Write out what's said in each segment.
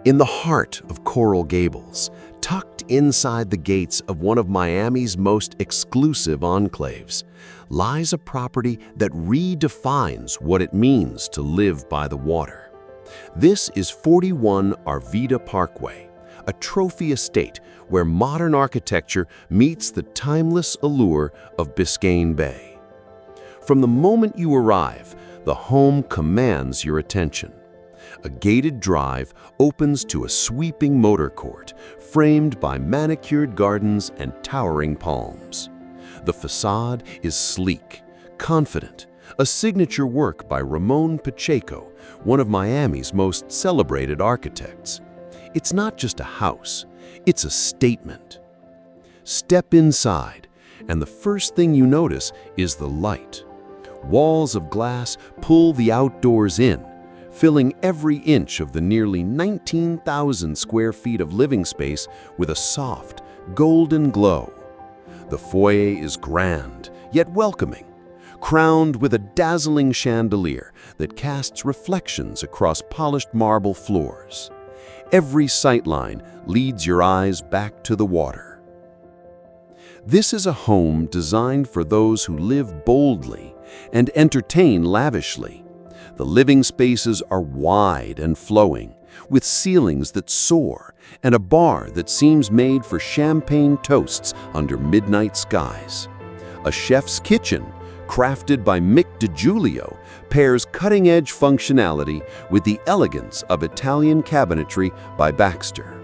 In the heart of Coral Gables, tucked inside the gates of one of Miami's most exclusive enclaves, lies a property that redefines what it means to live by the water. This is 41 Arvida Parkway, a trophy estate where modern architecture meets the timeless allure of Biscayne Bay. From the moment you arrive, the home commands your attention. A gated drive opens to a sweeping motor court, framed by manicured gardens and towering palms. The facade is sleek, confident, a signature work by Ramon Pacheco, one of Miami's most celebrated architects. It's not just a house, it's a statement. Step inside, and the first thing you notice is the light. Walls of glass pull the outdoors in, filling every inch of the nearly 19,000 square feet of living space with a soft, golden glow. The foyer is grand, yet welcoming, crowned with a dazzling chandelier that casts reflections across polished marble floors. Every sightline leads your eyes back to the water. This is a home designed for those who live boldly and entertain lavishly. The living spaces are wide and flowing, with ceilings that soar and a bar that seems made for champagne toasts under midnight skies. A chef's kitchen, crafted by Mick DiGiulio, pairs cutting-edge functionality with the elegance of Italian cabinetry by Baxter.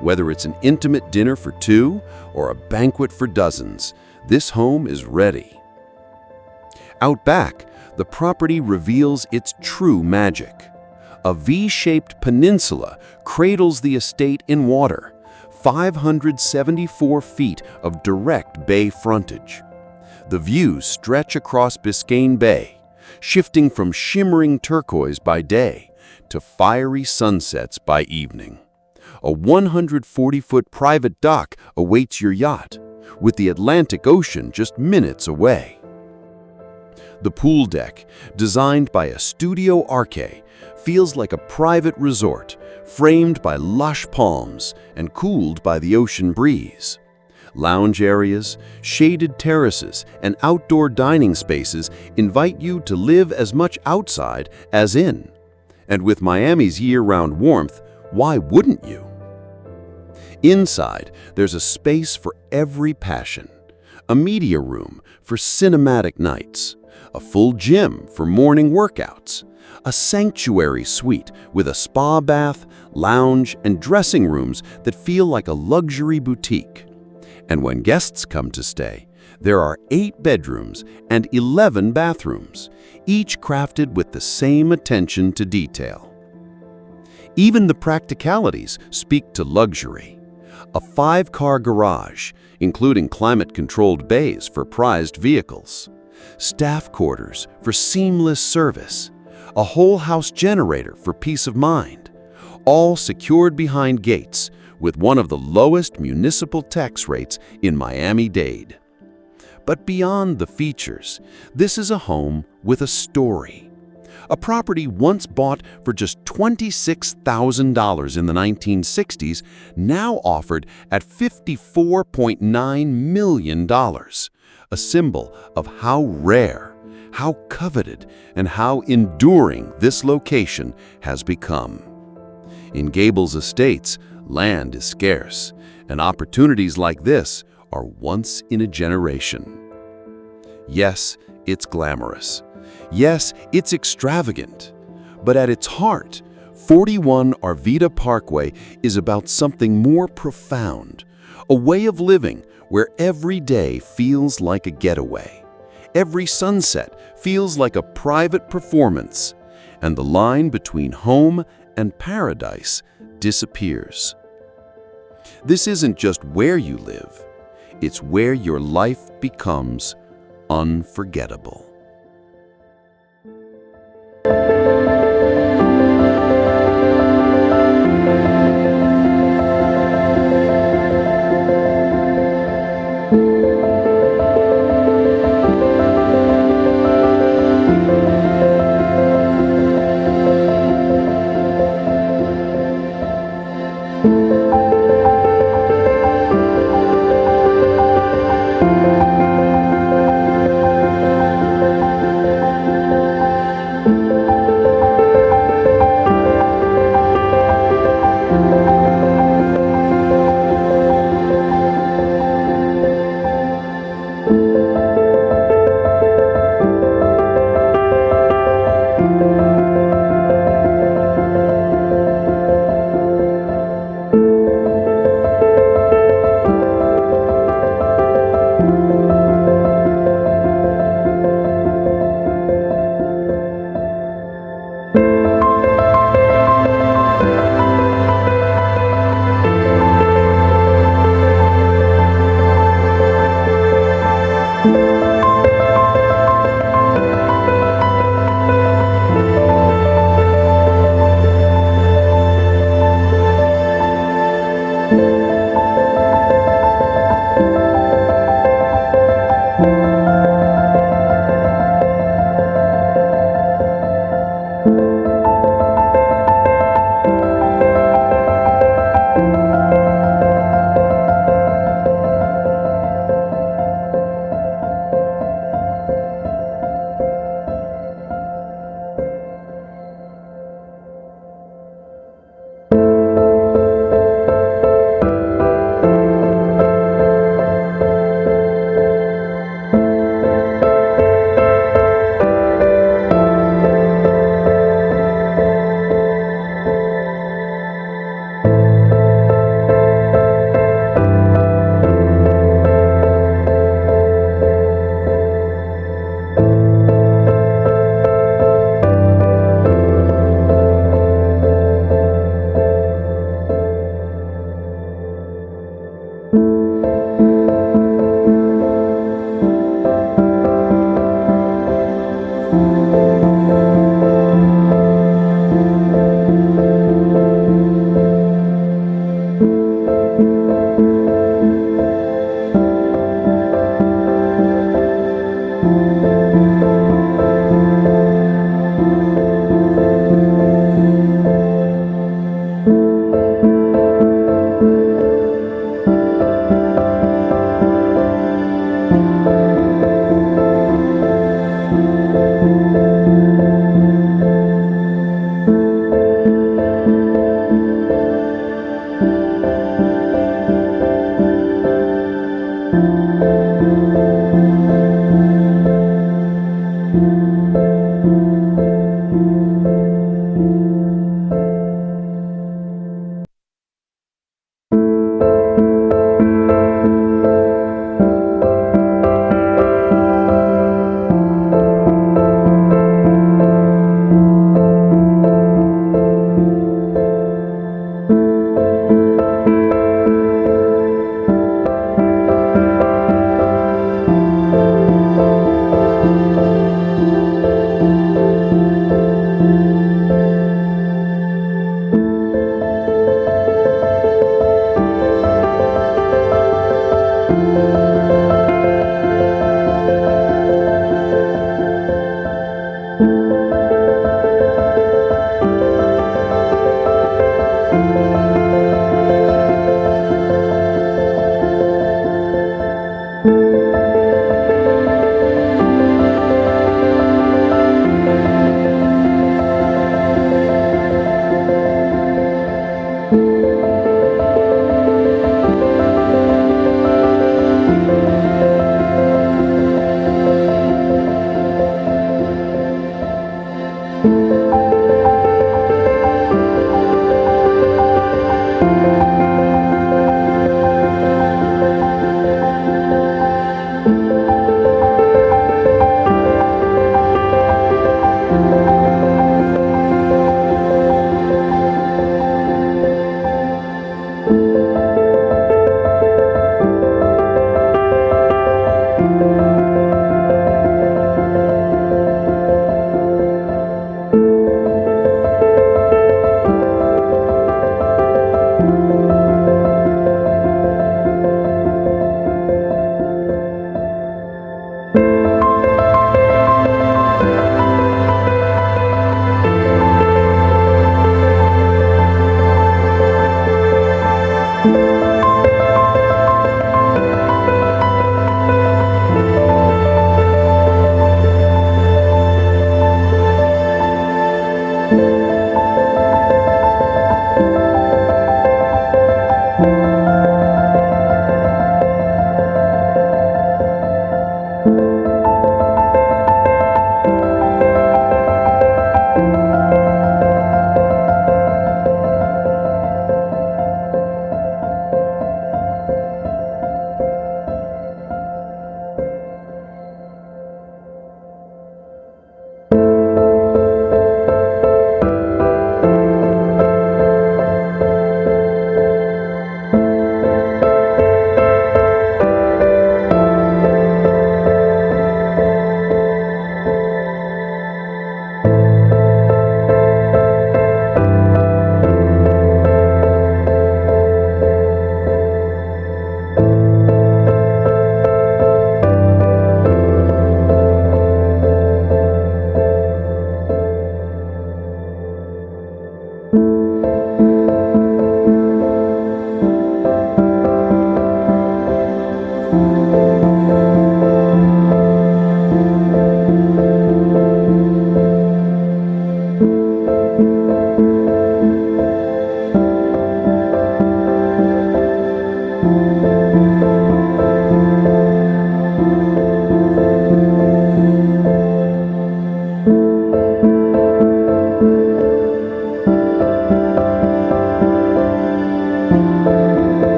Whether it's an intimate dinner for two or a banquet for dozens, this home is ready. Out back, the property reveals its true magic. A V-shaped peninsula cradles the estate in water, 574 feet of direct bay frontage. The views stretch across Biscayne Bay, shifting from shimmering turquoise by day to fiery sunsets by evening. A 140-foot private dock awaits your yacht, with the Atlantic Ocean just minutes away. The pool deck, designed by a studio arche, feels like a private resort, framed by lush palms and cooled by the ocean breeze. Lounge areas, shaded terraces, and outdoor dining spaces invite you to live as much outside as in. And with Miami's year-round warmth, why wouldn't you? Inside, there's a space for every passion. A media room for cinematic nights, a full gym for morning workouts, a sanctuary suite with a spa bath, lounge, and dressing rooms that feel like a luxury boutique. And when guests come to stay, there are 8 bedrooms and 11 bathrooms, each crafted with the same attention to detail. Even the practicalities speak to luxury. A 5-car garage, including climate-controlled bays for prized vehicles, staff quarters for seamless service, a whole house generator for peace of mind, all secured behind gates with one of the lowest municipal tax rates in Miami-Dade. But beyond the features, this is a home with a story. A property once bought for just $26,000 in the 1960s, now offered at $54.9 million, a symbol of how rare, how coveted, and how enduring this location has become. In Gables Estates, land is scarce, and opportunities like this are once in a generation. Yes, it's glamorous. Yes, it's extravagant. But at its heart, 41 Arvida Parkway is about something more profound, a way of living where every day feels like a getaway. Every sunset feels like a private performance, and the line between home and paradise disappears. This isn't just where you live, it's where your life becomes unforgettable.